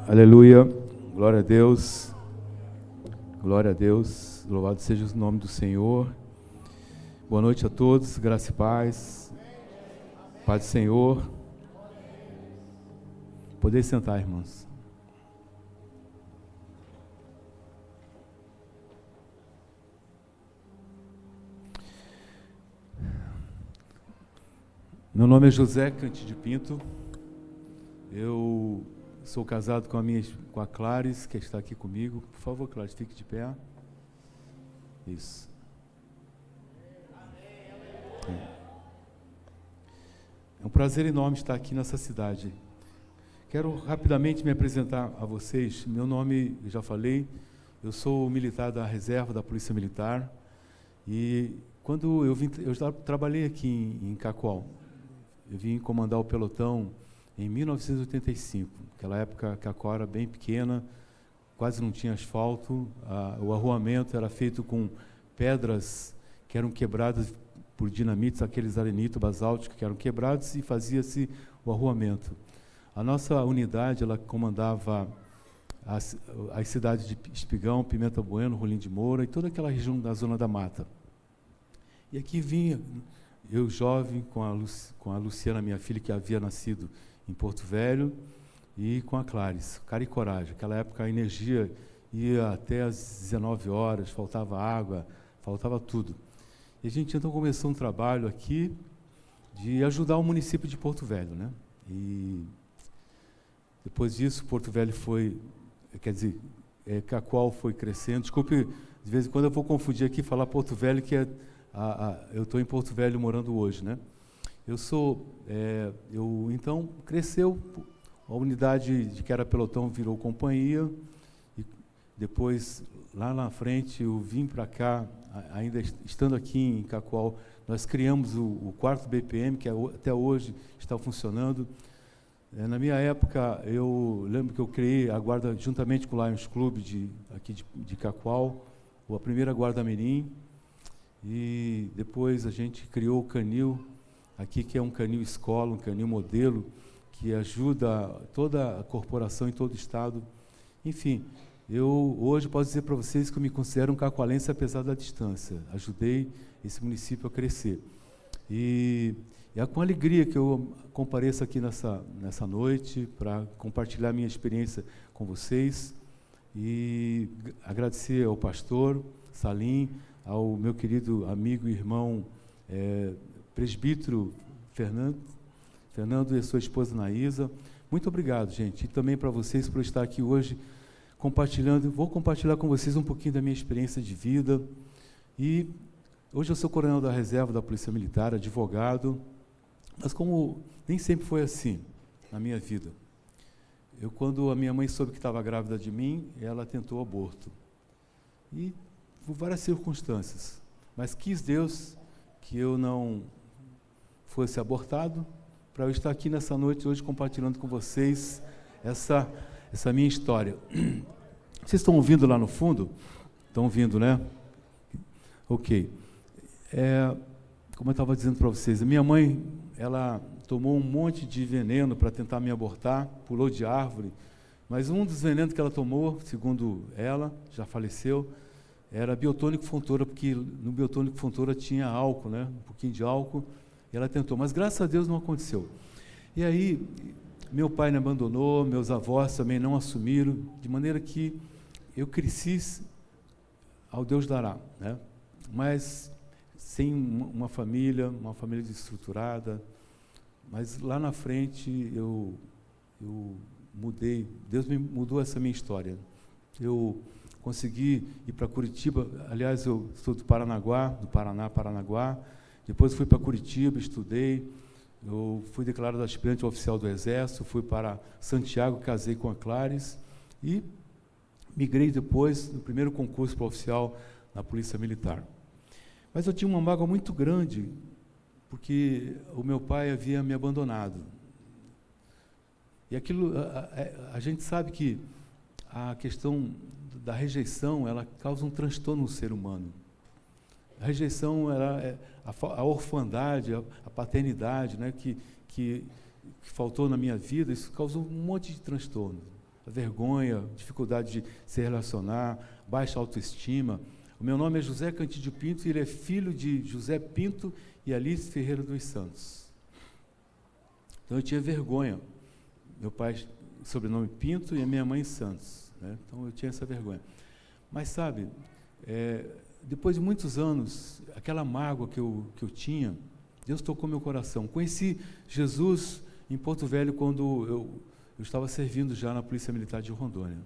Aleluia, glória a Deus, louvado seja o nome do Senhor. Boa noite a todos, graça e paz, paz do Senhor. Poder sentar, irmãos. Meu nome é José Canti de Pinto, eu sou casado com a Clarice, que está aqui comigo. Por favor, Clarice, fique de pé. Isso. É um prazer enorme estar aqui nessa cidade. Quero rapidamente me apresentar a vocês. Meu nome, eu já falei, eu sou militar da reserva da Polícia Militar. E quando eu trabalhei aqui em Cacoal. Eu vim comandar o pelotão em 1985. Naquela época, Cacoal era bem pequena, quase não tinha asfalto. O arruamento era feito com pedras que eram quebradas por dinamites, aqueles arenitos basálticos que eram quebrados, e fazia-se o arruamento. A nossa unidade, ela comandava as cidades de Espigão, Pimenta Bueno, Rolim de Moura e toda aquela região da Zona da Mata. E aqui vinha eu, jovem, com a Luciana, minha filha, que havia nascido em Porto Velho, e com a Clarice, cara e coragem. Naquela época a energia ia até às 19 horas, faltava água, faltava tudo. E a gente então começou um trabalho aqui de ajudar o município de Porto Velho, né? E depois disso, Porto Velho Cacoal foi crescendo. Desculpe, de vez em quando eu vou confundir aqui, falar Porto Velho, que eu estou em Porto Velho morando hoje, né? Então, cresceu, a unidade de que era pelotão virou companhia, e depois, lá na frente, eu vim para cá, ainda estando aqui em Cacoal, nós criamos o 4º BPM, que até hoje está funcionando. Na minha época, eu lembro que eu criei a guarda, juntamente com o Lions Club aqui de Cacoal, a primeira guarda mirim, e depois a gente criou o canil, aqui, que é um canil escola, um canil modelo, que ajuda toda a corporação em todo o estado. Enfim, eu hoje posso dizer para vocês que eu me considero um cacoalense, apesar da distância. Ajudei esse município a crescer. E é com alegria que eu compareço aqui nessa noite para compartilhar minha experiência com vocês e agradecer ao pastor Salim, ao meu querido amigo e irmão presbítero Fernando e a sua esposa Naísa. Muito obrigado, gente. E também para vocês por estar aqui hoje compartilhando. Vou compartilhar com vocês um pouquinho da minha experiência de vida. E hoje eu sou coronel da reserva da Polícia Militar, advogado, mas como nem sempre foi assim na minha vida. Quando a minha mãe soube que estava grávida de mim, ela tentou aborto. E por várias circunstâncias. Mas quis Deus que eu não fosse abortado, para eu estar aqui nessa noite hoje compartilhando com vocês essa minha história. Vocês estão ouvindo lá no fundo? Estão ouvindo, né? Ok. Como eu estava dizendo para vocês, a minha mãe, ela tomou um monte de veneno para tentar me abortar, pulou de árvore, mas um dos venenos que ela tomou, segundo ela, já faleceu, era biotônico fontoura, porque no biotônico fontoura tinha álcool, né? Um pouquinho de álcool, e ela tentou, mas graças a Deus não aconteceu. E aí, meu pai me abandonou, meus avós também não assumiram, de maneira que eu cresci ao Deus dará, né? Mas sem uma família desestruturada, mas lá na frente eu mudei, Deus me mudou essa minha história. Eu consegui ir para Curitiba, aliás, eu sou do Paraná, Paranaguá, depois fui para Curitiba, estudei, eu fui declarado aspirante oficial do Exército, fui para Santiago, casei com a Clarice e migrei depois no primeiro concurso para oficial na Polícia Militar. Mas eu tinha uma mágoa muito grande, porque o meu pai havia me abandonado. E aquilo, a gente sabe que a questão da rejeição, ela causa um transtorno no ser humano. A rejeição, a orfandade, a paternidade, né, que faltou na minha vida, isso causou um monte de transtorno. a vergonha, dificuldade de se relacionar, baixa autoestima. O meu nome é José Cantídio Pinto e ele é filho de José Pinto e Alice Ferreira dos Santos. Então eu tinha vergonha. Meu pai, sobrenome Pinto, e a minha mãe Santos, né? Então eu tinha essa vergonha. Mas sabe, depois de muitos anos, aquela mágoa que eu tinha, Deus tocou meu coração. Conheci Jesus em Porto Velho quando eu estava servindo já na Polícia Militar de Rondônia.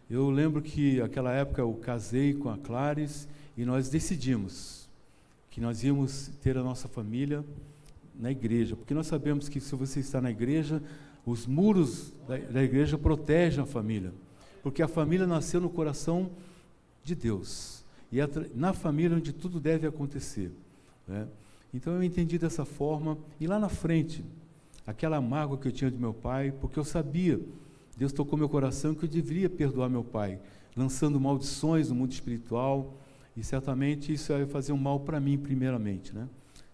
Eu lembro que naquela época eu casei com a Clarice e nós decidimos que nós íamos ter a nossa família na igreja, porque nós sabemos que se você está na igreja, os muros da igreja protegem a família, porque a família nasceu no coração de Deus, e é na família onde tudo deve acontecer, né? Então eu entendi dessa forma, e lá na frente, aquela mágoa que eu tinha de meu pai, porque eu sabia, Deus tocou meu coração que eu deveria perdoar meu pai, lançando maldições no mundo espiritual, e certamente isso ia fazer um mal para mim primeiramente, né?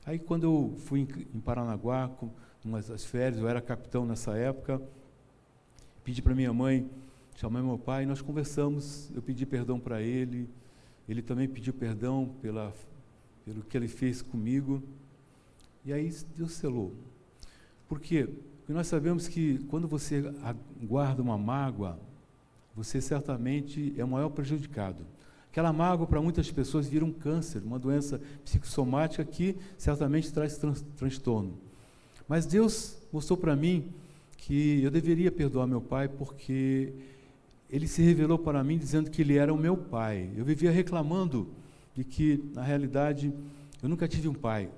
Aí quando eu fui em Paranaguá, com umas férias, eu era capitão nessa época, pedi para minha mãe, chamei meu pai, e nós conversamos, eu pedi perdão para ele, ele também pediu perdão pelo que ele fez comigo, e aí Deus selou. Por quê? Porque nós sabemos que quando você guarda uma mágoa, você certamente é o maior prejudicado. Aquela mágoa para muitas pessoas vira um câncer, uma doença psicossomática que certamente traz transtorno. Mas Deus mostrou para mim que eu deveria perdoar meu pai porque ele se revelou para mim dizendo que ele era o meu pai. Eu vivia reclamando de que, na realidade, eu nunca tive um pai.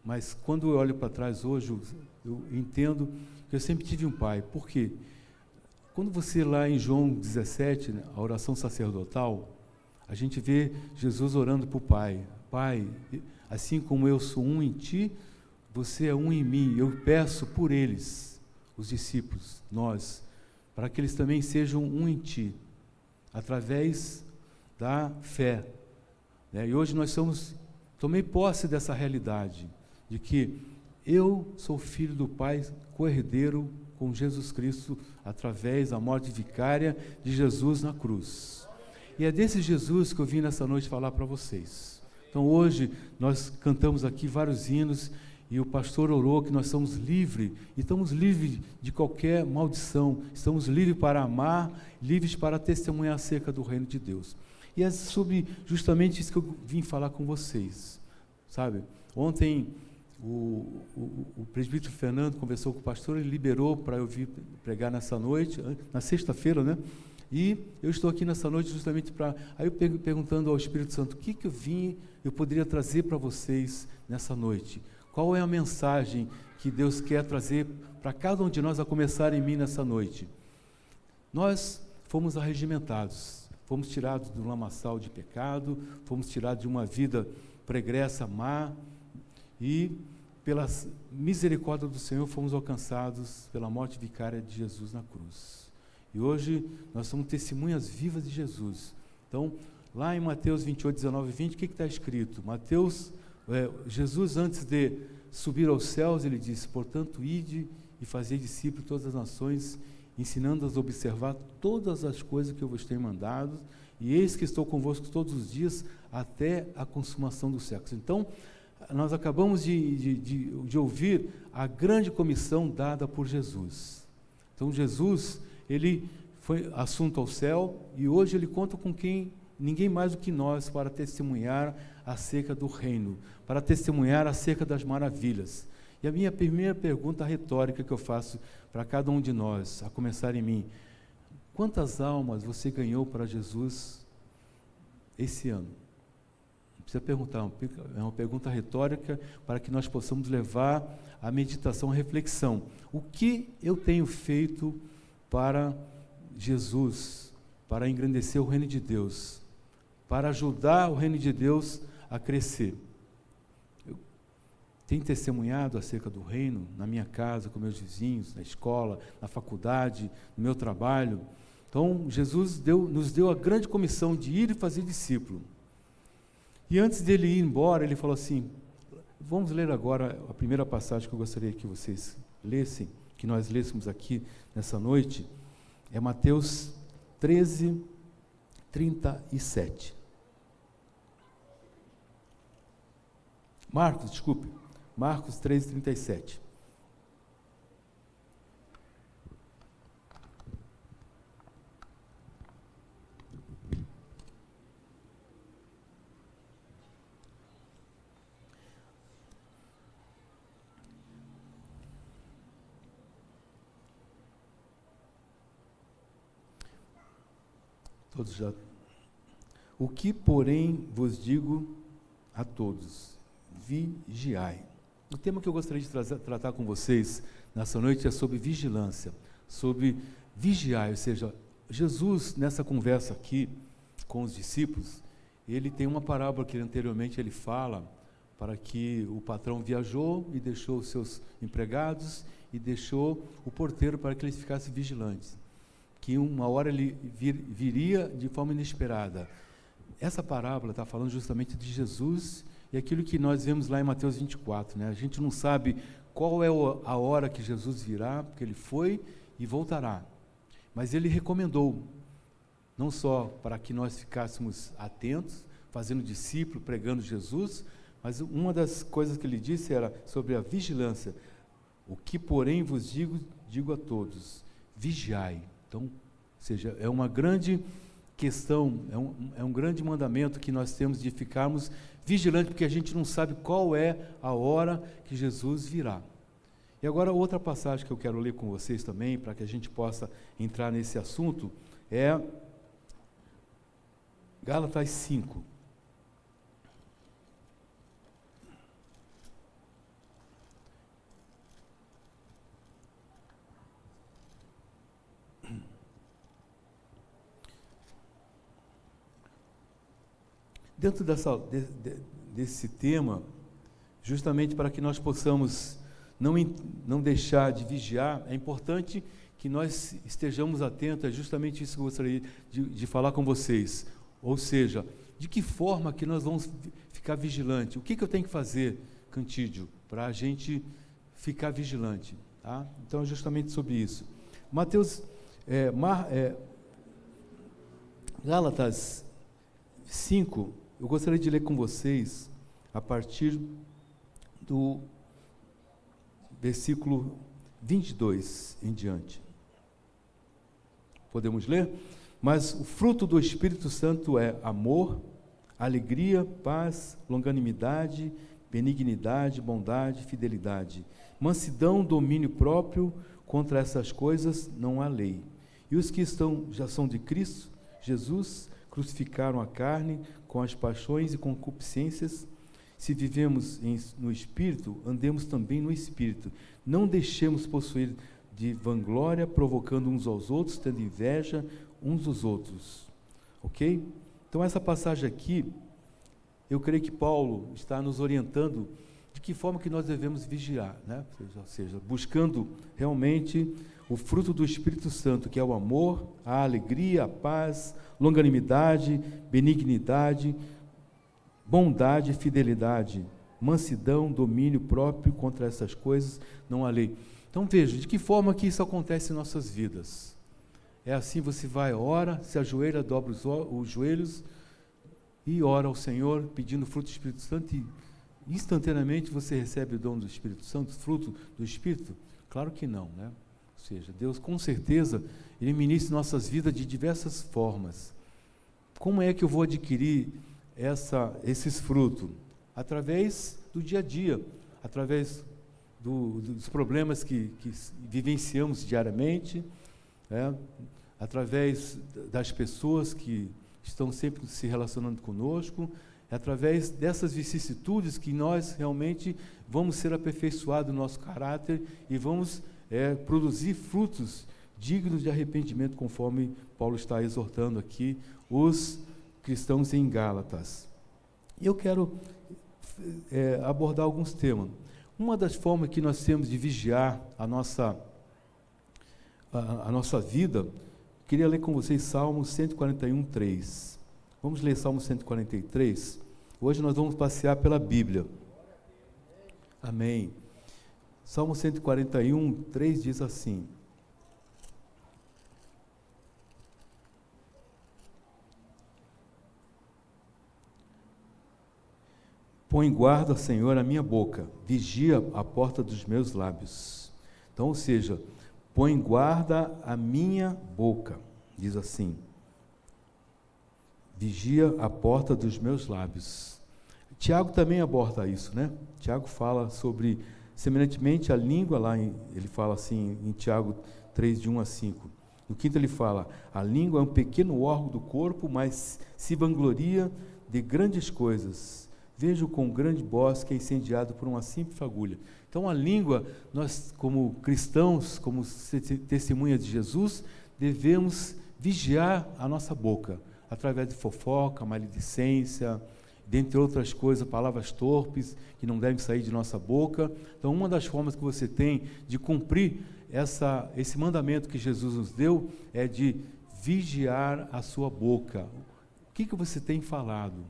Mas quando eu olho para trás hoje, eu entendo que eu sempre tive um pai. Por quê? Quando você lá em João 17, né, a oração sacerdotal, a gente vê Jesus orando para o Pai. Pai, assim como eu sou um em ti, você é um em mim. Eu peço por eles, os discípulos, nós, para que eles também sejam um em ti, através da fé, né? E hoje tomei posse dessa realidade, de que eu sou filho do Pai, co-herdeiro com Jesus Cristo, através da morte vicária de Jesus na cruz. E é desse Jesus que eu vim nessa noite falar para vocês. Então hoje nós cantamos aqui vários hinos e o pastor orou que nós somos livres, e estamos livres de qualquer maldição, estamos livres para amar, livres para testemunhar acerca do reino de Deus. E é sobre justamente isso que eu vim falar com vocês, sabe? Ontem o presbítero Fernando conversou com o pastor, ele liberou para eu vir pregar nessa noite, na sexta-feira, né? E eu estou aqui nessa noite justamente para... Aí eu perguntando ao Espírito Santo, o que eu poderia trazer para vocês nessa noite? Qual é a mensagem que Deus quer trazer para cada um de nós, a começar em mim nessa noite? Nós fomos arregimentados, fomos tirados do lamaçal de pecado, fomos tirados de uma vida pregressa, má, e pela misericórdia do Senhor fomos alcançados pela morte vicária de Jesus na cruz. E hoje nós somos testemunhas vivas de Jesus. Então, lá em Mateus 28, 19 e 20, o que está escrito? Jesus, antes de subir aos céus, ele disse: portanto, ide e fazei discípulos de todas as nações, ensinando-as a observar todas as coisas que eu vos tenho mandado, e eis que estou convosco todos os dias, até a consumação dos séculos. Então, nós acabamos de ouvir a grande comissão dada por Jesus. Então, Jesus, ele foi assunto ao céu, e hoje ele conta com ninguém mais do que nós, para testemunhar acerca do reino, para testemunhar acerca das maravilhas. E a minha primeira pergunta retórica que eu faço para cada um de nós, a começar em mim: quantas almas você ganhou para Jesus esse ano? Não precisa perguntar, é uma pergunta retórica para que nós possamos levar a meditação, a reflexão. O que eu tenho feito para Jesus, para engrandecer o reino de Deus, para ajudar o reino de Deus a crescer? Eu tenho testemunhado acerca do reino na minha casa, com meus vizinhos, na escola, na faculdade, no meu trabalho. Então, Jesus nos deu a grande comissão de ir e fazer discípulo. E antes dele ir embora, ele falou assim, vamos ler agora a primeira passagem que eu gostaria que vocês lessem, que nós lêssemos aqui nessa noite. É Mateus 13, 37. Marcos 13, 37. Todos já. O que, porém, vos digo a todos, vigiai. O tema que eu gostaria de tratar com vocês nessa noite é sobre vigilância, sobre vigiai, ou seja, Jesus, nessa conversa aqui com os discípulos, ele tem uma parábola que anteriormente ele fala para que o patrão viajou e deixou os seus empregados e deixou o porteiro para que eles ficassem vigilantes, que uma hora ele viria de forma inesperada. Essa parábola está falando justamente de Jesus e aquilo que nós vemos lá em Mateus 24. Né? A gente não sabe qual é a hora que Jesus virá, porque ele foi e voltará. Mas ele recomendou, não só para que nós ficássemos atentos, fazendo discípulo, pregando Jesus, mas uma das coisas que ele disse era sobre a vigilância. O que, porém, vos digo a todos, vigiai. Então, ou seja, é uma grande questão, é um grande mandamento que nós temos de ficarmos vigilantes, porque a gente não sabe qual é a hora que Jesus virá. E agora, outra passagem que eu quero ler com vocês também, para que a gente possa entrar nesse assunto, é Gálatas 5. Dentro desse tema, justamente para que nós possamos não deixar de vigiar, é importante que nós estejamos atentos, é justamente isso que eu gostaria de falar com vocês. Ou seja, de que forma que nós vamos ficar vigilantes? O que eu tenho que fazer, Cantídio, para a gente ficar vigilante? Tá? Então, é justamente sobre isso. Gálatas 5, eu gostaria de ler com vocês a partir do versículo 22 em diante. Podemos ler? Mas o fruto do Espírito Santo é amor, alegria, paz, longanimidade, benignidade, bondade, fidelidade, mansidão, domínio próprio. Contra essas coisas não há lei. E os que já são de Cristo Jesus crucificaram a carne com as paixões e concupiscências. Se vivemos no Espírito, andemos também no Espírito. Não deixemos possuir de vanglória, provocando uns aos outros, tendo inveja uns dos outros. Ok? Então, essa passagem aqui, eu creio que Paulo está nos orientando de que forma que nós devemos vigiar, né? Ou seja, buscando realmente o fruto do Espírito Santo, que é o amor, a alegria, a paz, longanimidade, benignidade, bondade, fidelidade, mansidão, domínio próprio. Contra essas coisas não há lei. Então veja, de que forma que isso acontece em nossas vidas. É assim, você vai, ora, se ajoelha, dobra os joelhos e ora ao Senhor, pedindo o fruto do Espírito Santo, e instantaneamente você recebe o dom do Espírito Santo, o fruto do Espírito? Claro que não, né? Ou seja, Deus com certeza, Ele ministra em nossas vidas de diversas formas. Como é que eu vou adquirir esses frutos? Através do dia a dia, através dos problemas que vivenciamos diariamente, através das pessoas que estão sempre se relacionando conosco, através dessas vicissitudes que nós realmente vamos ser aperfeiçoados no nosso caráter e vamos produzir frutos dignos de arrependimento, conforme Paulo está exortando aqui os cristãos em Gálatas. Eu quero abordar alguns temas. Uma das formas que nós temos de vigiar a nossa vida, queria ler com vocês Salmo 141, 3. Vamos ler Salmo 143? Hoje nós vamos passear pela Bíblia. Amém. Salmo 141, 3 diz assim: Põe guarda, Senhor, a minha boca, vigia a porta dos meus lábios. Então, ou seja, põe guarda a minha boca, diz assim, vigia a porta dos meus lábios. Tiago também aborda isso, né? Tiago fala sobre, semelhantemente, a língua, ele fala assim, em Tiago 3, de 1 a 5. No 5º ele fala, a língua é um pequeno órgão do corpo, mas se vangloria de grandes coisas. Vejo com grande bosque é incendiado por uma simples fagulha. Então a língua, nós como cristãos, como testemunhas de Jesus, devemos vigiar a nossa boca, através de fofoca, maledicência, dentre outras coisas, palavras torpes, que não devem sair de nossa boca. Então uma das formas que você tem de cumprir esse mandamento que Jesus nos deu, é de vigiar a sua boca. O que você tem falado?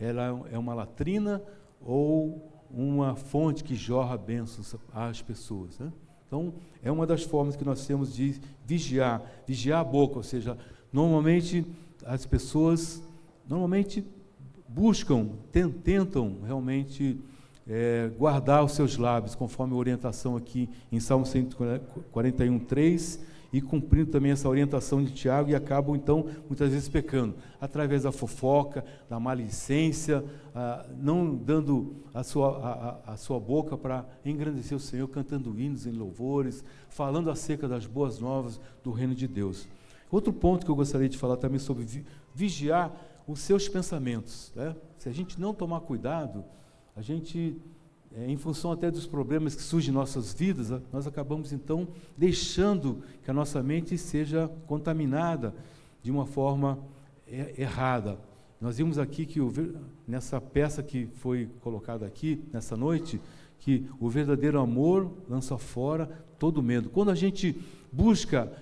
Ela é uma latrina ou uma fonte que jorra bênçãos às pessoas, né? Então, é uma das formas que nós temos de vigiar a boca, ou seja, normalmente as pessoas buscam, tentam realmente guardar os seus lábios, conforme a orientação aqui em Salmo 141, 3, e cumprindo também essa orientação de Tiago, e acabam, então, muitas vezes pecando, através da fofoca, da maledicência, não dando a sua boca para engrandecer o Senhor, cantando hinos em louvores, falando acerca das boas novas do reino de Deus. Outro ponto que eu gostaria de falar também sobre vigiar os seus pensamentos, né? Se a gente não tomar cuidado, a gente, em função até dos problemas que surgem em nossas vidas, nós acabamos, então, deixando que a nossa mente seja contaminada de uma forma errada. Nós vimos aqui que, nessa peça que foi colocada aqui, nessa noite, que o verdadeiro amor lança fora todo medo. Quando a gente busca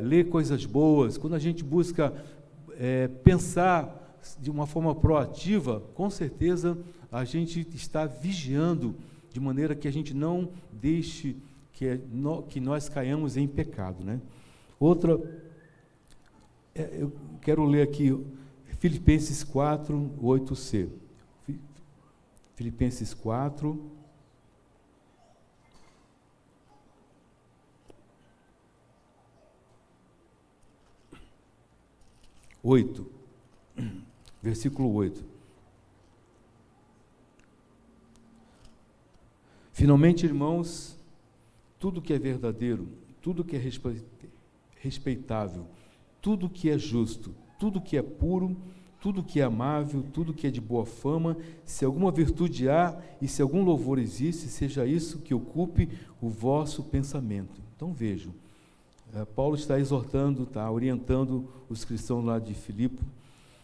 ler coisas boas, quando a gente busca pensar de uma forma proativa, com certeza a gente está vigiando de maneira que a gente não deixe que nós caiamos em pecado, né? Outra, eu quero ler aqui Filipenses 4, 8c. Filipenses 4, 8, versículo 8. Finalmente, irmãos, tudo que é verdadeiro, tudo que é respeitável, tudo que é justo, tudo que é puro, tudo que é amável, tudo que é de boa fama, se alguma virtude há e se algum louvor existe, seja isso que ocupe o vosso pensamento. Então vejam, Paulo está exortando, está orientando os cristãos lá de Filipe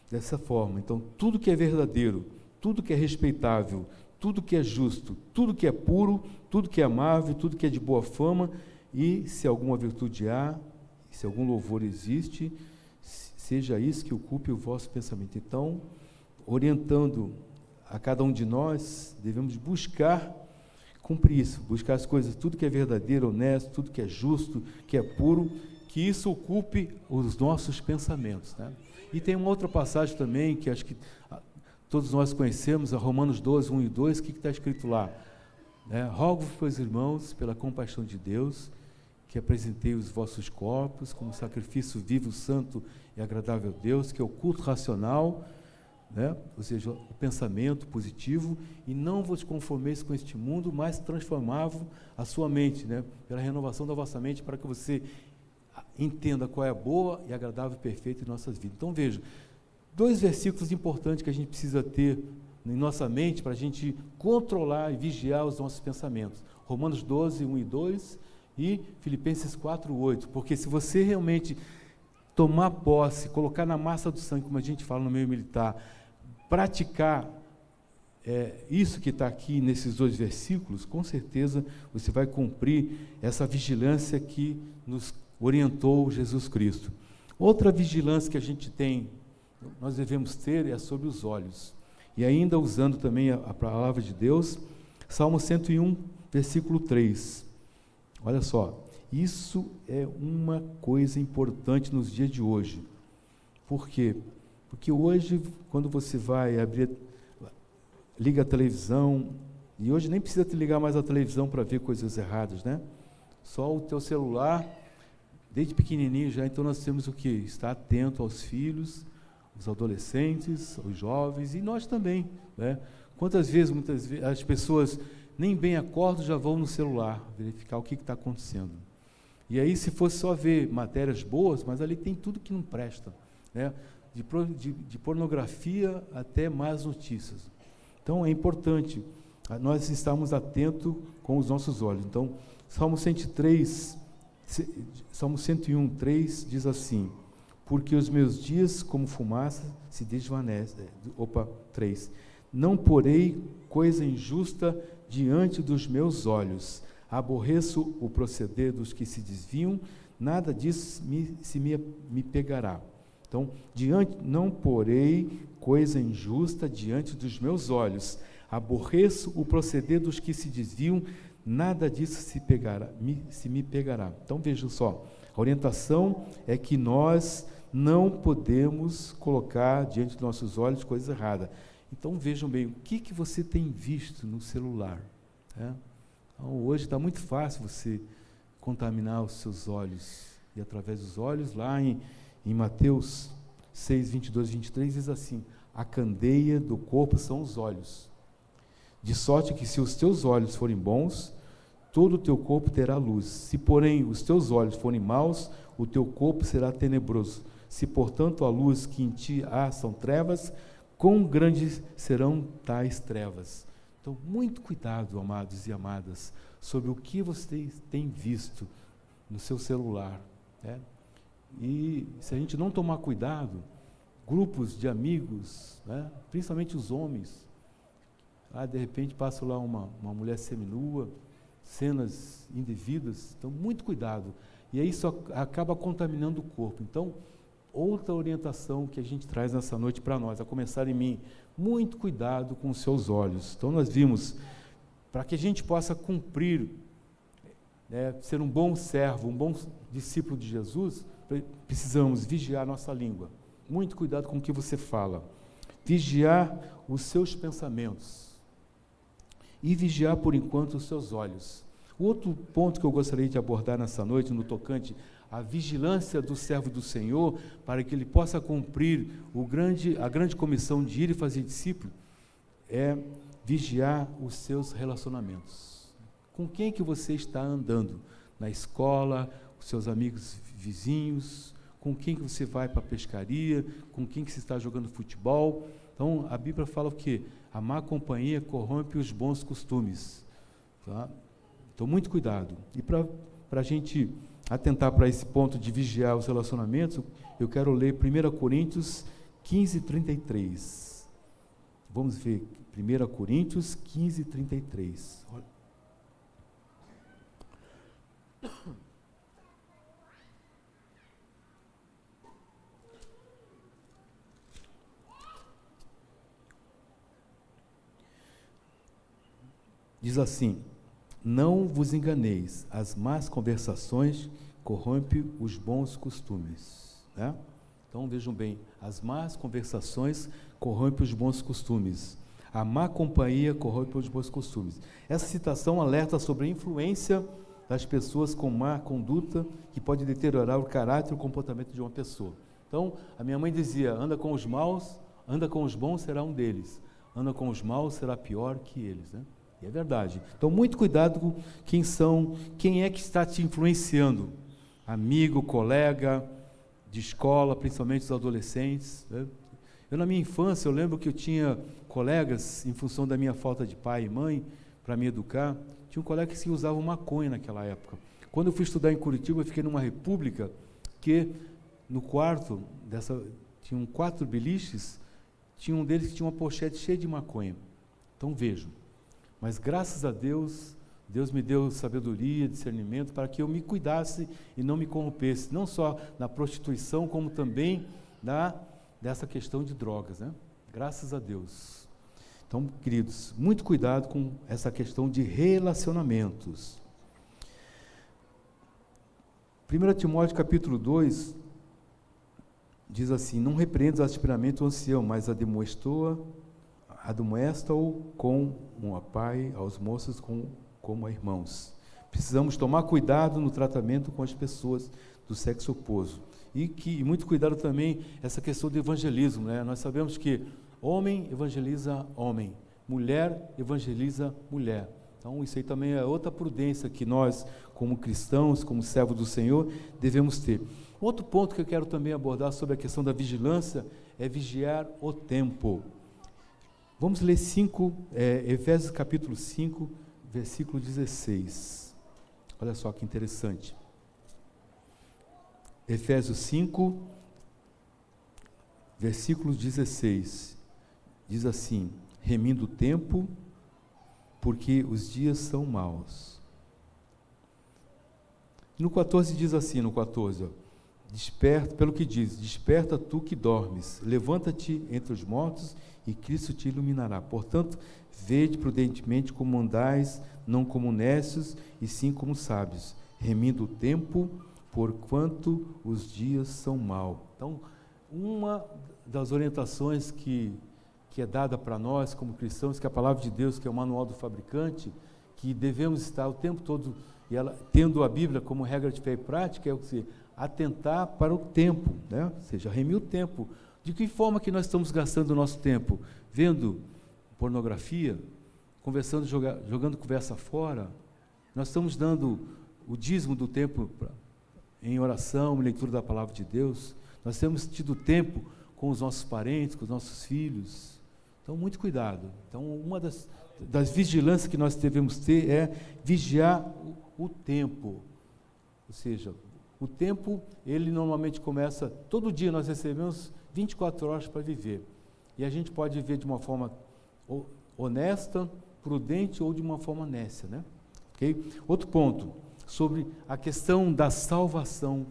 dessa forma. Então, tudo que é verdadeiro, tudo que é respeitável, tudo que é justo, tudo que é puro, tudo que é amável, tudo que é de boa fama, e se alguma virtude há, se algum louvor existe, seja isso que ocupe o vosso pensamento. Então, orientando a cada um de nós, devemos buscar cumprir isso, buscar as coisas, tudo que é verdadeiro, honesto, tudo que é justo, que é puro, que isso ocupe os nossos pensamentos, né? E tem uma outra passagem também, que acho que todos nós conhecemos, a Romanos 12, 1 e 2, o que está escrito lá? Rogo-vos, pois, irmãos, pela compaixão de Deus, que apresentei os vossos corpos como sacrifício vivo, santo e agradável a Deus, que é o culto racional, né? Ou seja, o pensamento positivo, e não vos conformeis com este mundo, mas transformai-vos a sua mente, né? Pela renovação da vossa mente, para que você entenda qual é a boa e agradável e perfeita em nossas vidas. Então veja, 2 versículos importantes que a gente precisa ter em nossa mente para a gente controlar e vigiar os nossos pensamentos. Romanos 12, 1 e 2 e Filipenses 4, 8. Porque se você realmente tomar posse, colocar na massa do sangue, como a gente fala no meio militar, praticar isso que está aqui nesses 2 versículos, com certeza você vai cumprir essa vigilância que nos orientou Jesus Cristo. Outra vigilância que a gente tem, nós devemos ter, é sobre os olhos. E ainda usando também a palavra de Deus, Salmo 101, versículo 3. Olha só, isso é uma coisa importante nos dias de hoje. Por quê? Porque hoje, quando você vai liga a televisão, e hoje nem precisa te ligar mais a televisão para ver coisas erradas, né? Só o teu celular, desde pequenininho já, então nós temos o quê? Estar atento aos filhos, aos adolescentes, aos jovens, e nós também, né? Muitas vezes, as pessoas nem bem acordam, já vão no celular, verificar o que está acontecendo. E aí, se fosse só ver matérias boas, mas ali tem tudo que não presta, né? De pornografia até más notícias. Então, é importante nós estarmos atentos com os nossos olhos. Então, Salmo 101, 3 diz assim: porque os meus dias, como fumaça, se desvanecem. 3. Não porei coisa injusta diante dos meus olhos. Aborreço o proceder dos que se desviam, nada disso me pegará. Então, não porei coisa injusta diante dos meus olhos. Aborreço o proceder dos que se desviam, nada disso se me pegará. Então, vejam só, a orientação é que nós não podemos colocar diante dos nossos olhos coisas erradas. Então, vejam bem, o que você tem visto no celular? Então, hoje está muito fácil você contaminar os seus olhos. E através dos olhos, lá em Mateus 6, 22 e 23, diz assim: a candeia do corpo são os olhos. De sorte que, se os teus olhos forem bons, todo o teu corpo terá luz. Se, porém, os teus olhos forem maus, o teu corpo será tenebroso. Se, portanto, a luz que em ti há são trevas, quão grandes serão tais trevas? Então, muito cuidado, amados e amadas, sobre o que você tem visto no seu celular, né? E se a gente não tomar cuidado, grupos de amigos, né, principalmente os homens, de repente passa lá uma mulher seminua, cenas indevidas, então muito cuidado. E aí isso acaba contaminando o corpo. Então, outra orientação que a gente traz nessa noite para nós, a começar em mim, muito cuidado com os seus olhos. Então nós vimos, para que a gente possa cumprir, ser um bom servo, um bom discípulo de Jesus, precisamos vigiar nossa língua. Muito cuidado com o que você fala. Vigiar os seus pensamentos. E vigiar, por enquanto, os seus olhos. Outro ponto que eu gostaria de abordar nessa noite, no tocante à vigilância do servo do Senhor, para que ele possa cumprir a grande comissão de ir e fazer discípulo, é vigiar os seus relacionamentos. Com quem que você está andando? Na escola, os seus amigos vizinhos, com quem que você vai para a pescaria, com quem que você está jogando futebol. Então, a Bíblia fala o quê? A má companhia corrompe os bons costumes. Tá? Então, muito cuidado. E para a gente atentar para esse ponto de vigiar os relacionamentos, eu quero ler 1 Coríntios 15, 33. Vamos ver, 1 Coríntios 15, 33. Olha. Diz assim: não vos enganeis, as más conversações corrompem os bons costumes. Né? Então vejam bem, as más conversações corrompem os bons costumes. A má companhia corrompe os bons costumes. Essa citação alerta sobre a influência das pessoas com má conduta, que pode deteriorar o caráter e o comportamento de uma pessoa. Então, a minha mãe dizia: anda com os maus, anda com os bons, será um deles. Anda com os maus, será pior que eles. Né? E é verdade. Então, muito cuidado com quem é que está te influenciando. Amigo, colega, de escola, principalmente os adolescentes. Né? Eu, na minha infância, eu lembro que eu tinha colegas, em função da minha falta de pai e mãe, para me educar, tinha um colega que usava maconha naquela época. Quando eu fui estudar em Curitiba, eu fiquei numa república que, no quarto, tinham 4 beliches, tinha um deles que tinha uma pochete cheia de maconha. Então, vejam. Mas, graças a Deus, Deus me deu sabedoria, discernimento, para que eu me cuidasse e não me corrompesse, não só na prostituição, como também dessa questão de drogas. Né? Graças a Deus. Então, queridos, muito cuidado com essa questão de relacionamentos. 1 Timóteo capítulo 2 diz assim: não repreendas asperamente o ancião, mas admoestou-a admoesta-o como a pai, aos moços como a irmãos. Precisamos tomar cuidado no tratamento com as pessoas do sexo oposto. E muito cuidado também essa questão do evangelismo, né? Nós sabemos que homem evangeliza homem, mulher evangeliza mulher. Então isso aí também é outra prudência que nós, como cristãos, como servos do Senhor, devemos ter. Outro ponto que eu quero também abordar sobre a questão da vigilância é vigiar o tempo. Vamos ler Efésios capítulo 5, versículo 16. Olha só que interessante. Efésios 5, versículo 16. Diz assim: remindo o tempo, porque os dias são maus. No 14 diz assim, no 14, desperta, pelo que diz, desperta tu que dormes, levanta-te entre os mortos e Cristo te iluminará. Portanto, vede prudentemente como andais, não como necios, e sim como sábios, remindo o tempo, porquanto os dias são maus. Então, uma das orientações que é dada para nós como cristãos, que é a palavra de Deus, que é o manual do fabricante, que devemos estar o tempo todo, tendo a Bíblia como regra de fé e prática, é o que atentar para o tempo, né? Ou seja, remir o tempo. De que forma que nós estamos gastando o nosso tempo? Vendo pornografia, conversando, jogando conversa fora? Nós estamos dando o dízimo do tempo em oração, em leitura da palavra de Deus? Nós temos tido tempo com os nossos parentes, com os nossos filhos? Então, muito cuidado. Então, uma das vigilâncias que nós devemos ter é vigiar o tempo. Ou seja, o tempo, ele normalmente começa, todo dia nós recebemos 24 horas para viver. E a gente pode viver de uma forma honesta, prudente ou de uma forma nécia, né? Okay? Outro ponto, sobre a questão da salvação,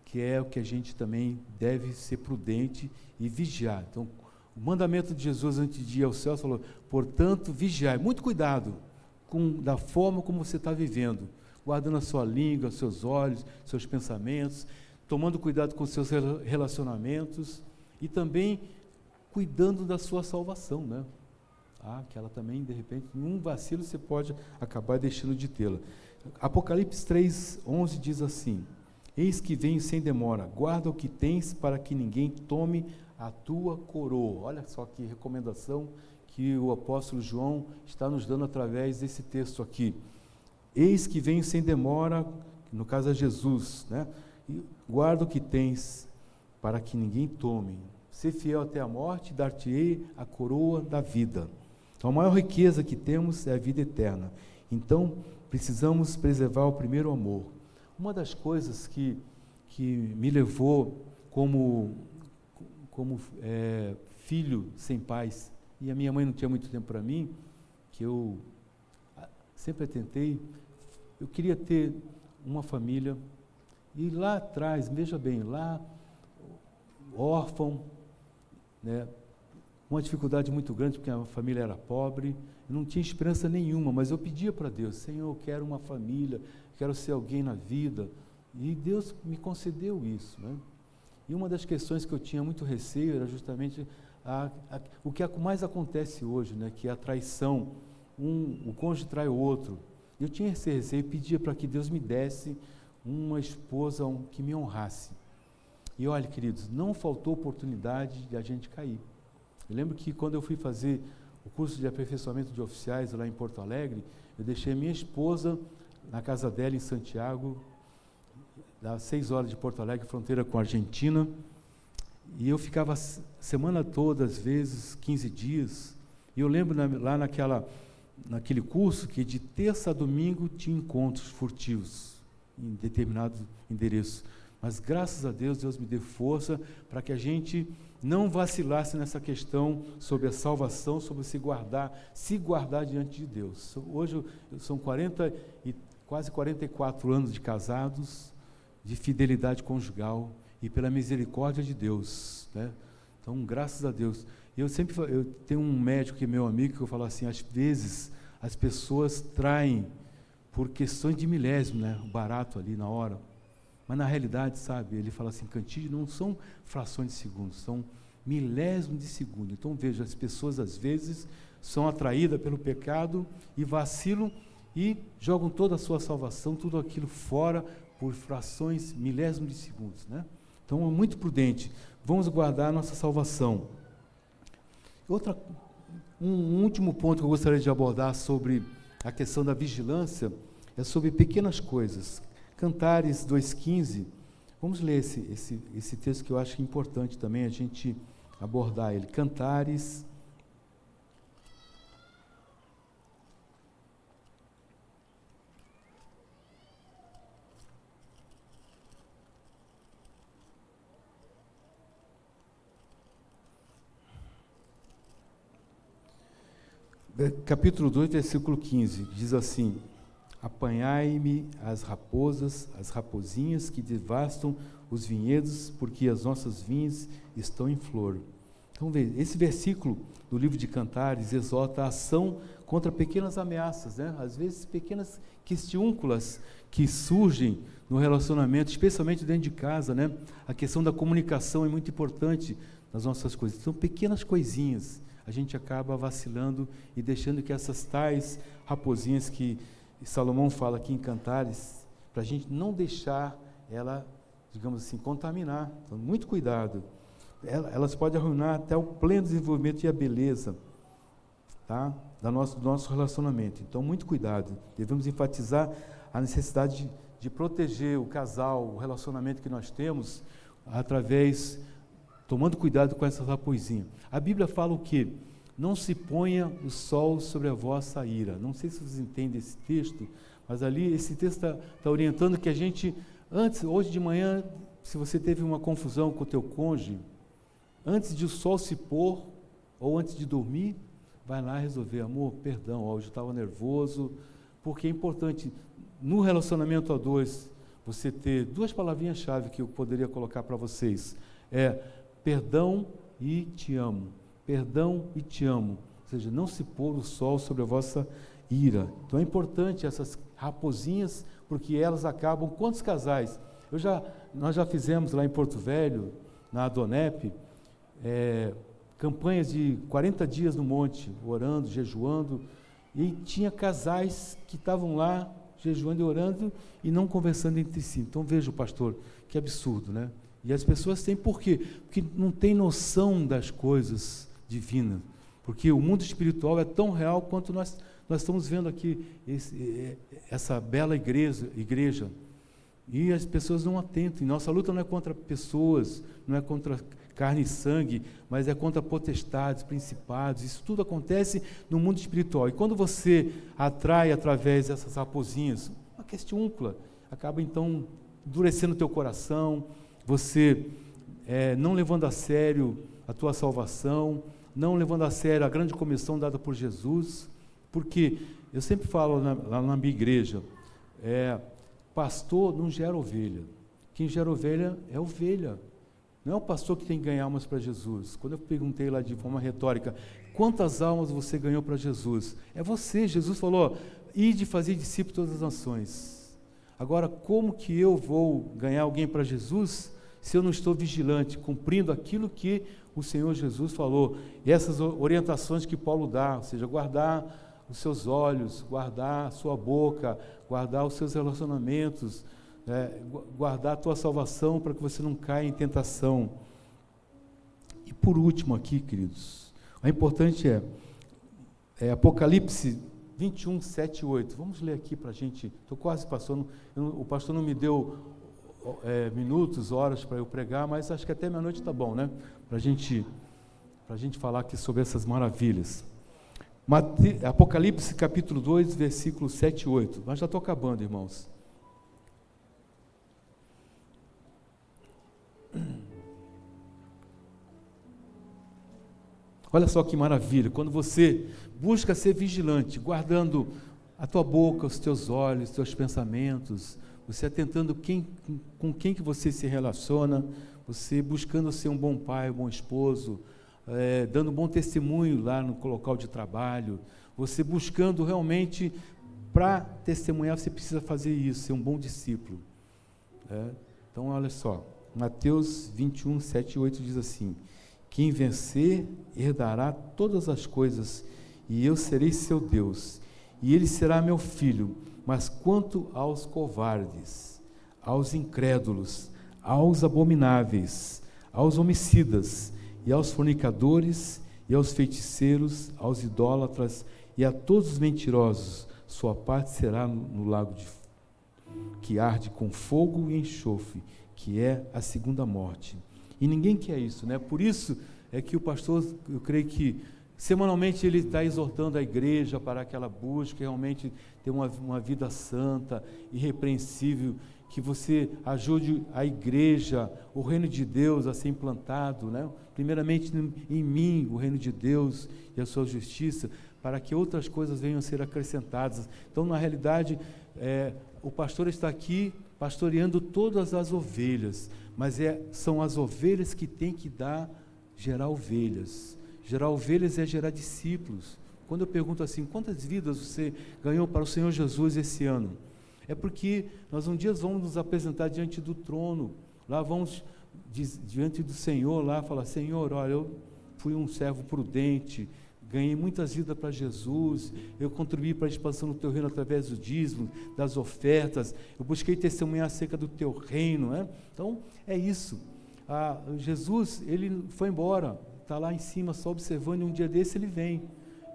que é o que a gente também deve ser prudente e vigiar. Então, o mandamento de Jesus antes de ir ao céu falou, portanto, vigiai, muito cuidado da forma como você está vivendo, guardando a sua língua, seus olhos, seus pensamentos, tomando cuidado com seus relacionamentos e também cuidando da sua salvação, né? Que ela também, de repente, em um vacilo você pode acabar deixando de tê-la. Apocalipse 3:11 diz assim, eis que venho sem demora, guarda o que tens para que ninguém tome a tua coroa. Olha só que recomendação que o apóstolo João está nos dando através desse texto aqui. Eis que venho sem demora, no caso é Jesus, né? E guarda o que tens para que ninguém tome. Ser fiel até a morte, dar-te-ei a coroa da vida. Então, a maior riqueza que temos é a vida eterna. Então, precisamos preservar o primeiro amor. Uma das coisas que me levou como filho sem pais, e a minha mãe não tinha muito tempo para mim, que eu sempre tentei, eu queria ter uma família, e lá atrás, veja bem, lá, órfão, né, uma dificuldade muito grande, porque a família era pobre, eu não tinha esperança nenhuma, mas eu pedia para Deus, Senhor, eu quero uma família, quero ser alguém na vida, e Deus me concedeu isso, né? E uma das questões que eu tinha muito receio era justamente o que mais acontece hoje, né, que é a traição, o cônjuge trai o outro. Eu tinha esse receio e pedia para que Deus me desse uma esposa que me honrasse. E olha, queridos, não faltou oportunidade de a gente cair. Eu lembro que quando eu fui fazer o curso de aperfeiçoamento de oficiais lá em Porto Alegre, eu deixei a minha esposa na casa dela em Santiago, dá 6 horas de Porto Alegre, fronteira com a Argentina, e eu ficava a semana toda, às vezes 15 dias, e eu lembro lá naquele curso que de terça a domingo tinha encontros furtivos em determinado endereço, mas graças a Deus, Deus me deu força para que a gente não vacilasse nessa questão sobre a salvação, sobre se guardar diante de Deus. Hoje são quase 44 anos de casados, de fidelidade conjugal e pela misericórdia de Deus, né? Então, graças a Deus. Eu tenho um médico que é meu amigo que eu falo assim, às vezes as pessoas traem por questões de milésimo, né? O barato ali na hora. Mas na realidade, sabe, ele fala assim, cantígio não são frações de segundos, são milésimo de segundo. Então veja, as pessoas às vezes são atraídas pelo pecado e vacilam e jogam toda a sua salvação, tudo aquilo fora por frações, milésimos de segundos, né? Então é muito prudente. Vamos guardar a nossa salvação. Um último ponto que eu gostaria de abordar sobre a questão da vigilância é sobre pequenas coisas. Cantares 2,15. Vamos ler esse texto que eu acho importante também a gente abordar ele. Cantares. Capítulo 2, versículo 15, diz assim: apanhai-me as raposas, as rapozinhas que devastam os vinhedos, porque as nossas vinhas estão em flor. Então, veja, esse versículo do livro de Cantares exorta a ação contra pequenas ameaças, né? Às vezes pequenas questiúnculas que surgem no relacionamento, especialmente dentro de casa, né? A questão da comunicação é muito importante nas nossas coisas. São pequenas coisinhas. A gente acaba vacilando e deixando que essas tais raposinhas que Salomão fala aqui em Cantares, para a gente não deixar ela, digamos assim, contaminar. Então, muito cuidado. Elas podem arruinar até o pleno desenvolvimento e a beleza, tá? do nosso relacionamento. Então, muito cuidado. Devemos enfatizar a necessidade de proteger o casal, o relacionamento que nós temos, tomando cuidado com essas raposinhas. A Bíblia fala o quê? Não se ponha o sol sobre a vossa ira. Não sei se vocês entendem esse texto, mas ali esse texto está orientando que a gente, hoje de manhã, se você teve uma confusão com o teu cônjuge, antes de o sol se pôr, ou antes de dormir, vai lá resolver. Amor, perdão, hoje eu estava nervoso, porque é importante, no relacionamento a dois, você ter duas palavrinhas-chave que eu poderia colocar para vocês. Perdão e te amo. Perdão e te amo. Ou seja, não se pôr o sol sobre a vossa ira. Então é importante essas raposinhas, porque elas acabam. Quantos casais? Nós já fizemos lá em Porto Velho, na Adonep, campanhas de 40 dias no monte, orando, jejuando, e tinha casais que estavam lá, jejuando e orando, e não conversando entre si. Então veja, pastor, que absurdo, né? E as pessoas têm por quê? Porque não tem noção das coisas divinas. Porque o mundo espiritual é tão real quanto nós estamos vendo aqui, essa bela igreja. E as pessoas não atentam. E nossa luta não é contra pessoas, não é contra carne e sangue, mas é contra potestades, principados. Isso tudo acontece no mundo espiritual. E quando você atrai através dessas raposinhas, uma questiúncula, acaba então endurecendo o teu coração, você não levando a sério a tua salvação, não levando a sério a grande comissão dada por Jesus, porque eu sempre falo lá na minha igreja, pastor não gera ovelha, quem gera ovelha é ovelha, não é o pastor que tem que ganhar almas para Jesus. Quando eu perguntei lá de forma retórica, quantas almas você ganhou para Jesus? É você. Jesus falou, ide fazer discípulos de todas as nações. Agora, como que eu vou ganhar alguém para Jesus se eu não estou vigilante, cumprindo aquilo que o Senhor Jesus falou? E essas orientações que Paulo dá, ou seja, guardar os seus olhos, guardar a sua boca, guardar os seus relacionamentos, guardar a tua salvação para que você não caia em tentação. E por último aqui, queridos, o importante é Apocalipse 21, 7 e 8. Vamos ler aqui para a gente. Estou quase passando. O pastor não me deu minutos, horas para eu pregar, mas acho que até meia-noite está bom, né? Para a gente falar aqui sobre essas maravilhas. Apocalipse capítulo 2, versículos 7 e 8. Mas já estou acabando, irmãos. Olha só que maravilha, quando você busca ser vigilante, guardando a tua boca, os teus olhos, os teus pensamentos, você atentando com quem que você se relaciona, você buscando ser um bom pai, um bom esposo, dando um bom testemunho lá no local de trabalho, você buscando realmente, para testemunhar, você precisa fazer isso, ser um bom discípulo. Então, olha só, Mateus 21, 7 e 8 diz assim, Quem vencer herdará todas as coisas, e eu serei seu Deus, e ele será meu filho. Mas quanto aos covardes, aos incrédulos, aos abomináveis, aos homicidas, e aos fornicadores, e aos feiticeiros, aos idólatras, e a todos os mentirosos, sua parte será no lago que arde com fogo e enxofre, que é a segunda morte. E ninguém quer isso, né? Por isso é que o pastor, eu creio que semanalmente ele está exortando a igreja para que ela busque realmente ter uma vida santa, irrepreensível, que você ajude a igreja, o reino de Deus a ser implantado, né? Primeiramente em mim, o reino de Deus e a sua justiça, para que outras coisas venham a ser acrescentadas. Então, na realidade, o pastor está aqui pastoreando todas as ovelhas, mas são as ovelhas que têm que gerar ovelhas. Gerar ovelhas é gerar discípulos. Quando eu pergunto assim, quantas vidas você ganhou para o Senhor Jesus esse ano? É porque nós um dia vamos nos apresentar diante do trono, lá vamos diante do Senhor, lá falar, Senhor, olha, eu fui um servo prudente, ganhei muitas vidas para Jesus, eu contribuí para a expansão do teu reino através do dízimo, das ofertas, eu busquei testemunhar acerca do teu reino, né? Então, é isso. Jesus, ele foi embora, está lá em cima só observando, e um dia desse ele vem.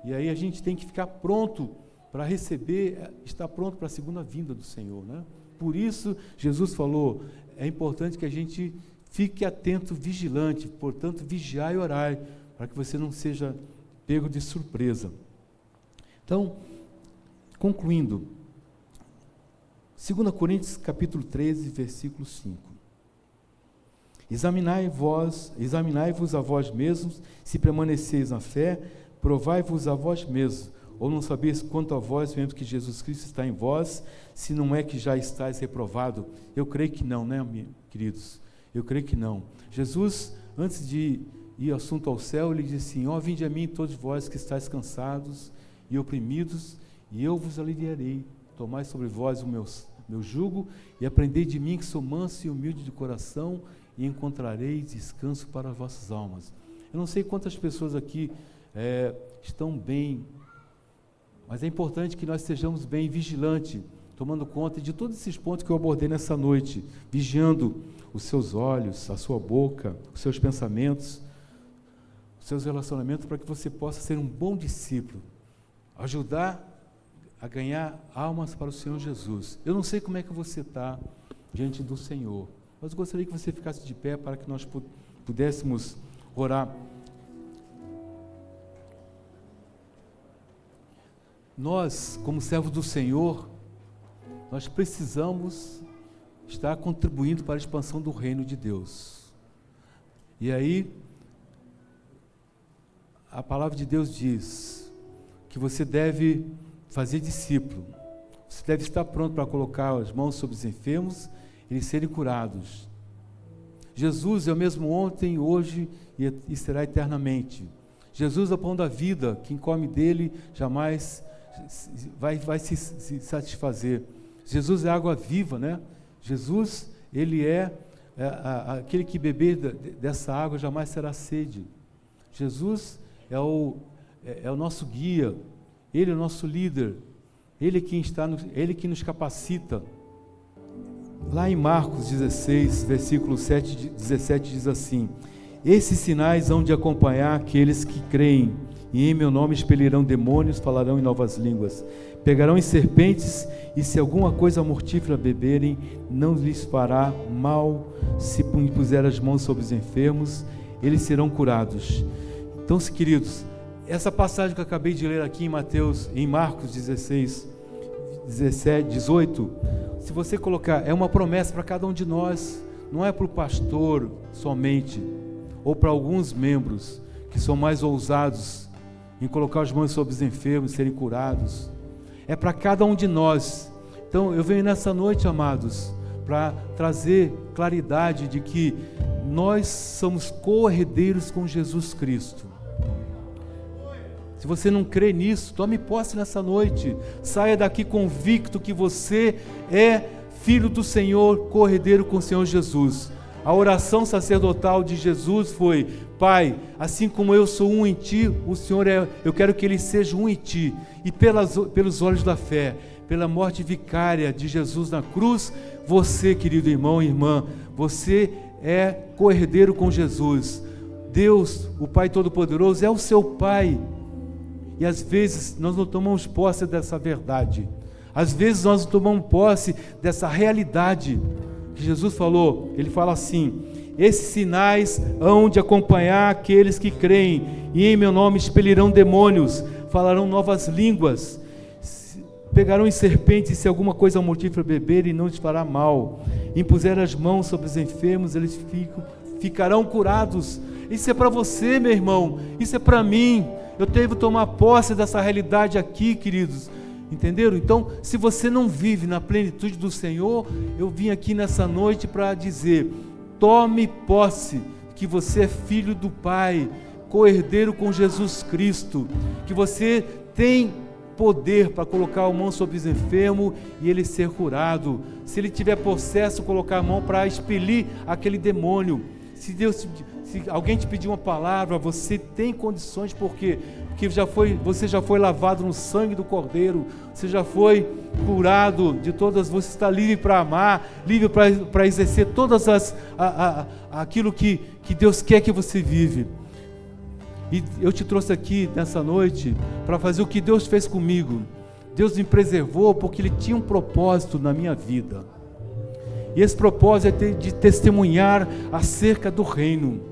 E aí a gente tem que ficar pronto para receber, estar pronto para a segunda vinda do Senhor, né? Por isso, Jesus falou, é importante que a gente fique atento, vigilante, portanto, vigiar e orar, para que você não seja pego de surpresa. Então, concluindo, 2 Coríntios capítulo 13, versículo 5. Examinai-vos a vós mesmos, se permaneceis na fé, provai-vos a vós mesmos, ou não sabeis quanto a vós, mesmo que Jesus Cristo está em vós, se não é que já estáis reprovado? Eu creio que não, né, queridos? Eu creio que não. Jesus, antes de ir assunto ao céu, ele disse assim, vinde a mim todos vós que estáis cansados e oprimidos, e eu vos aliviarei. Tomai sobre vós o meu jugo, e aprendei de mim que sou manso e humilde de coração, e encontrareis descanso para as vossas almas. Eu não sei quantas pessoas aqui estão bem, mas é importante que nós estejamos bem vigilantes, tomando conta de todos esses pontos que eu abordei nessa noite, vigiando os seus olhos, a sua boca, os seus pensamentos, os seus relacionamentos, para que você possa ser um bom discípulo, ajudar a ganhar almas para o Senhor Jesus. Eu não sei como é que você está diante do Senhor, mas eu gostaria que você ficasse de pé para que nós pudéssemos orar. Nós, como servos do Senhor, nós precisamos estar contribuindo para a expansão do reino de Deus. E aí, a palavra de Deus diz que você deve fazer discípulo, você deve estar pronto para colocar as mãos sobre os enfermos e eles serem curados. Jesus é o mesmo ontem, hoje e será eternamente. Jesus é o pão da vida, quem come dele jamais vai se satisfazer. Jesus é água viva, né? Jesus, ele é aquele que beber dessa água jamais será sede. Jesus é o nosso guia, ele é o nosso líder, ele que nos capacita. Lá em Marcos 16, versículo 17 diz assim, esses sinais hão de acompanhar aqueles que creem, e em meu nome expelirão demônios, falarão em novas línguas, pegarão em serpentes, e se alguma coisa mortífera beberem, não lhes fará mal, se puser as mãos sobre os enfermos, eles serão curados. Então, queridos, essa passagem que eu acabei de ler aqui em Marcos 16, 17, 18, se você colocar, é uma promessa para cada um de nós, não é para o pastor somente, ou para alguns membros que são mais ousados em colocar as mãos sobre os enfermos, serem curados. É para cada um de nós. Então, eu venho nessa noite, amados, para trazer claridade de que nós somos co-herdeiros com Jesus Cristo. Se você não crê nisso, tome posse nessa noite. Saia daqui convicto que você é filho do Senhor, co-herdeiro com o Senhor Jesus. A oração sacerdotal de Jesus foi: Pai, assim como eu sou um em Ti, o Senhor eu quero que Ele seja um em Ti. E pelos olhos da fé, pela morte vicária de Jesus na cruz, você, querido irmão e irmã, você é co-herdeiro com Jesus. Deus, o Pai Todo-Poderoso, é o seu Pai. E às vezes nós não tomamos posse dessa verdade. Às vezes nós não tomamos posse dessa realidade que Jesus falou. Ele fala assim: esses sinais hão de acompanhar aqueles que creem, e em meu nome expelirão demônios, falarão novas línguas, pegarão em serpentes, e se alguma coisa mortífera beberem, não lhes fará mal. Impuser as mãos sobre os enfermos, eles ficarão curados. Isso é para você, meu irmão, isso é para mim. Eu devo tomar posse dessa realidade aqui, queridos. Entenderam? Então, se você não vive na plenitude do Senhor, eu vim aqui nessa noite para dizer: tome posse que você é filho do Pai, co-herdeiro com Jesus Cristo, que você tem poder para colocar a mão sobre os enfermos e ele ser curado. Se ele tiver possesso, colocar a mão para expelir aquele demônio. Se alguém te pedir uma palavra, você tem condições, porque você já foi lavado no sangue do Cordeiro, você já foi curado de todas, você está livre para amar, livre para exercer todas aquilo que Deus quer que você vive. E eu te trouxe aqui nessa noite para fazer o que Deus fez comigo. Deus me preservou porque Ele tinha um propósito na minha vida. E esse propósito é de testemunhar acerca do reino.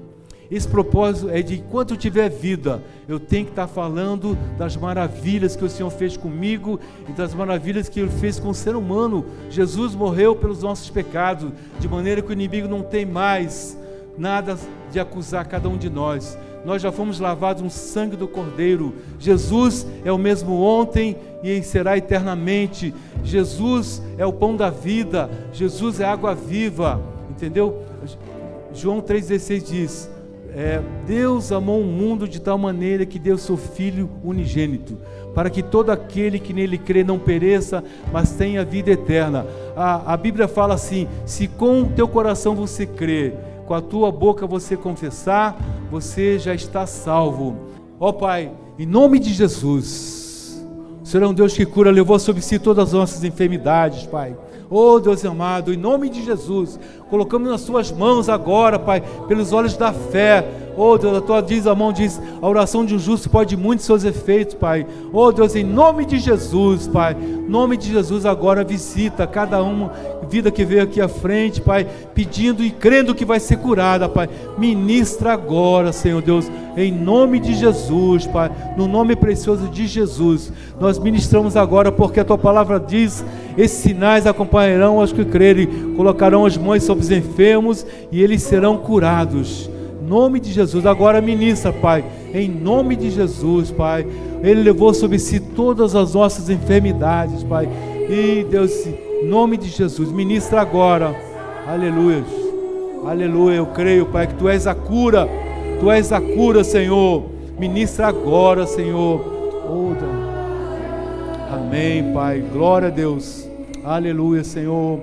Esse propósito é de, enquanto eu tiver vida, eu tenho que estar falando das maravilhas que o Senhor fez comigo e das maravilhas que Ele fez com o ser humano. Jesus morreu pelos nossos pecados, de maneira que o inimigo não tem mais nada de acusar cada um de nós. Nós já fomos lavados no sangue do Cordeiro. Jesus é o mesmo ontem e será eternamente. Jesus é o pão da vida. Jesus é água viva. Entendeu? João 3,16 diz: Deus amou o mundo de tal maneira que deu seu Filho unigênito, para que todo aquele que nele crê não pereça, mas tenha vida eterna. A Bíblia fala assim: se com o teu coração você crê, com a tua boca você confessar, você já está salvo. Ó Pai, em nome de Jesus, o Senhor é um Deus que cura, levou sobre si todas as nossas enfermidades, Pai. Oh Deus amado, em nome de Jesus, colocamos nas tuas mãos agora, Pai, pelos olhos da fé. Oh Deus, a tua mão diz: a oração de um justo pode muito seus efeitos, Pai. Oh Deus, em nome de Jesus, Pai, em nome de Jesus, agora visita cada uma vida que veio aqui à frente, Pai, pedindo e crendo que vai ser curada, Pai. Ministra agora, Senhor Deus, em nome de Jesus, Pai, no nome precioso de Jesus, nós ministramos agora, porque a tua palavra diz: esses sinais acompanharão aos que crerem, colocarão as mãos sobre os enfermos e eles serão curados. Em nome de Jesus, agora ministra, Pai, em nome de Jesus, Pai. Ele levou sobre si todas as nossas enfermidades, Pai. E Deus, em nome de Jesus, ministra agora. Aleluia, aleluia. Eu creio, Pai, que Tu és a cura. Tu és a cura, Senhor. Ministra agora, Senhor. Oh, amém, Pai. Glória a Deus. Aleluia, Senhor.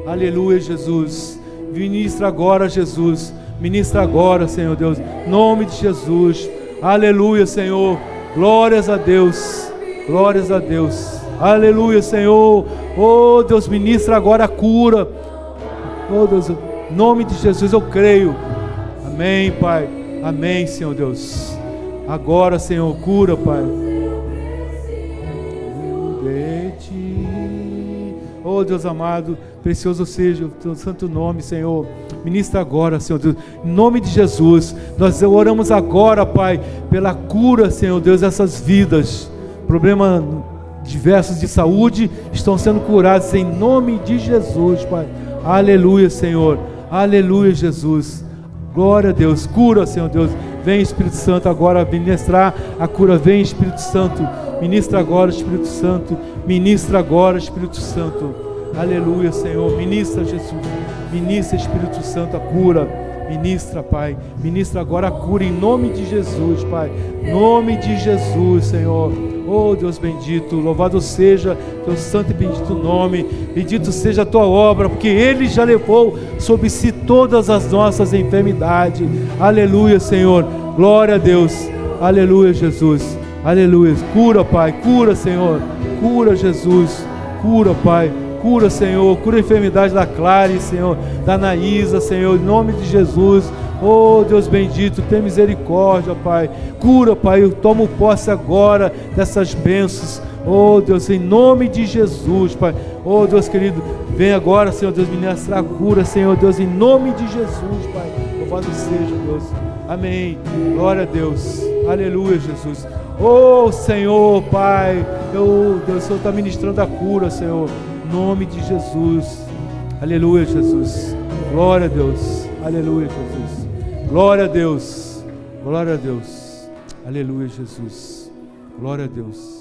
Aleluia, Jesus. Ministra agora, Jesus. Ministra agora, Senhor Deus, em nome de Jesus. Aleluia, Senhor. Glórias a Deus. Glórias a Deus. Aleluia, Senhor. Oh Deus, ministra agora a cura. Oh Deus, em nome de Jesus eu creio. Amém, Pai. Amém, Senhor Deus. Agora, Senhor, cura, Pai. Oh Deus amado, precioso seja o Teu santo nome, Senhor. Ministra agora, Senhor Deus, em nome de Jesus. Nós oramos agora, Pai, pela cura, Senhor Deus, dessas vidas. Problemas diversos de saúde estão sendo curados em nome de Jesus, Pai. Aleluia, Senhor. Aleluia, Jesus. Glória a Deus. Cura, Senhor Deus. Vem, Espírito Santo, agora ministrar a cura. Vem, Espírito Santo. Ministra agora, Espírito Santo. Ministra agora, Espírito Santo. Aleluia, Senhor. Ministra, Jesus. Ministra, Espírito Santo, a cura. Ministra, Pai. Ministra agora a cura em nome de Jesus, Pai. Em nome de Jesus, Senhor. Oh, Deus bendito, louvado seja teu santo e bendito nome, bendito seja a tua obra, porque Ele já levou sobre si todas as nossas enfermidades. Aleluia, Senhor, glória a Deus, aleluia, Jesus, aleluia. Cura, Pai, cura, Senhor, cura, Jesus, cura, Pai. Cura, Senhor, cura a enfermidade da Clare, Senhor, da Anaísa, Senhor, em nome de Jesus. Oh, Deus bendito, tem misericórdia, Pai. Cura, Pai, eu tomo posse agora dessas bênçãos. Oh, Deus, em nome de Jesus, Pai. Oh, Deus querido, vem agora, Senhor Deus, ministrar a cura, Senhor Deus, em nome de Jesus, Pai. Louvado seja, Deus. Amém. Glória a Deus. Aleluia, Jesus. Oh, Senhor, Pai. Deus, o Senhor está ministrando a cura, Senhor. Em nome de Jesus. Aleluia, Jesus. Glória a Deus. Aleluia, Jesus. Glória a Deus. Glória a Deus. Aleluia, Jesus. Glória a Deus.